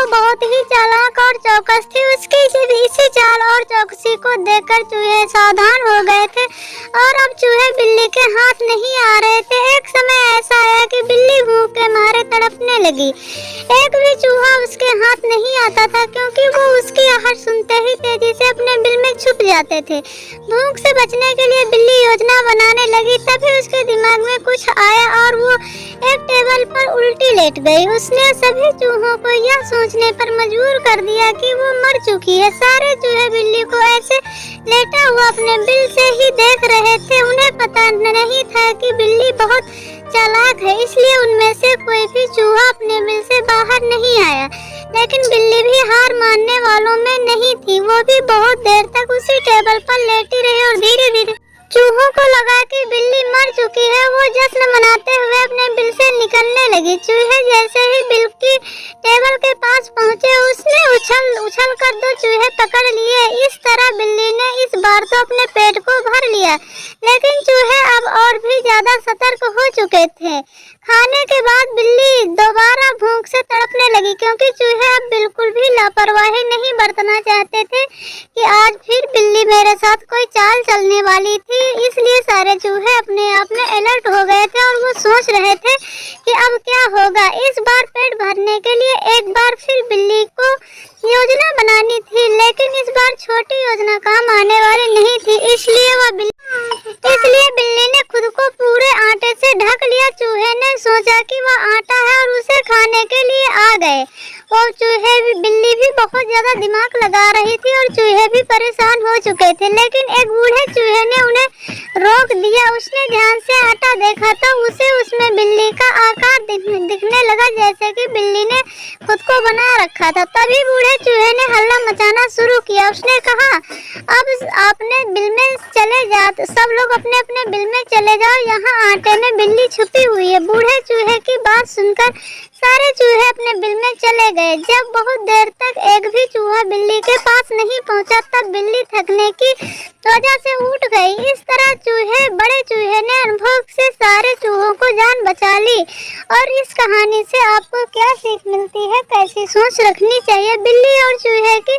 तो बहुत ही चालाक और चौकस थी। उसकी इसी चाल और चौकसी को देखकर चूहे सावधान हो गए थे और अब चूहे बिल्ली के हाथ नहीं आ रहे थे। एक समय ऐसा आया कि बिल्ली भूख के मारे तड़पने लगी। एक भी चूहा उसके हाथ नहीं आता था क्योंकि वो उसकी आहट सुनते ही तेजी से अपने बिल में छुप जाते थे। भूख से बचने के लिए बिल्ली योजना बनाने लगी। तभी उसके दिमाग में कुछ आया और वो एक टेबल पर उल्टी लेट गई। उसने सभी चूहों को यह सोचने पर मजबूर कर दिया कि वो मर चुकी है। सारे चूहे बिल्ली को ऐसे लेटा हुआ अपने बिल से ही देख रहे थे। उन्हें पता नहीं था कि बिल्ली बहुत चालाक है, इसलिए उनमें से कोई भी चूहा अपने बिल से बाहर नहीं आया। लेकिन बिल्ली भी हार मानने वालों में नहीं थी। वो भी बहुत देर तक उसी टेबल पर लेटी रही और धीरे धीरे चूहों को लगा कि बिल्ली मर चुकी है। वो जश्न मनाते हुए अपने बिल से निकलने लगी। चूहे जैसे ही बिल की टेबल के पास पहुंचे, उसने उछल कर 2 चूहे पकड़ लिए। इस तरह बिल्ली ने इस बार तो अपने पेट को भर लिया, लेकिन चूहे अब और भी ज्यादा सतर्क हो चुके थे। खाने के बाद बिल्ली दोबारा भूख से तड़पने लगी क्योंकि चूहे अब बिल्कुल भी लापरवाही नहीं बरतना चाहते थे कि आज फिर बिल्ली मेरे साथ कोई चाल चलने वाली थी। इसलिए सारे चूहे अपने आप में अलर्ट हो गए थे और वो सोच रहे थे कि अब क्या होगा। इस बार पेट भरने के लिए एक बार फिर बिल्ली को योजना बनानी थी, लेकिन इस बार छोटी योजना काम आने वाली नहीं थी। इसलिए बिल्ली ने खुद को पूरे आटे से ढक लिया। चूहे ने सोचा कि वह आटा है और उसे खाने के लिए आ गए। और बिल्ली भी बहुत ज्यादा दिमाग लगा रही थी और चूहे भी परेशान हो चुके थे। लेकिन एक बूढ़े चूहे ने उन्हें रोक दिया। उसने ध्यान से आटा देखा तो उसे उसमें बिल्ली का आकार दिखने लगा, जैसे कि बिल्ली ने खुद को बना रखा था। तभी बूढ़े चूहे ने हल्ला मचाना शुरू किया। उसने कहा, अब अपने बिल में चले जाओ, सब लोग अपने अपने बिल में चले जाओ, यहाँ आटे में बिल्ली छुपी हुई है। बूढ़े चूहे की बात सुनकर सारे चूहे अपने बिल में चले गए। जब बहुत देर तक एक भी चूहा बिल्ली के पास नहीं पहुंचा, तब बिल्ली थकने की वजह से उठ गई। इस तरह बड़े चूहे ने अनुभव से सारे चूहों को जान बचा ली। और इस कहानी से आपको क्या सीख मिलती है, कैसी सोच रखनी चाहिए? बिल्ली और चूहे की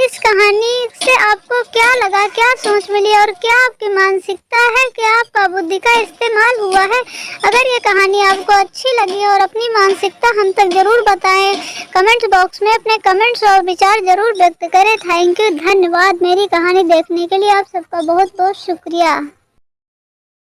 इस कहानी से आपको क्या लगा, क्या सोच मिली और क्या आपकी मानसिकता है, क्या आपका बुद्धि का इस्तेमाल हुआ है? अगर ये कहानी आपको अच्छी लगी और अपनी मानसिकता हम तक जरूर बताएं। कमेंट बॉक्स में अपने कमेंट्स और विचार जरूर व्यक्त करें। थैंक यू, धन्यवाद। मेरी कहानी देखने के लिए आप सबका बहुत बहुत शुक्रिया।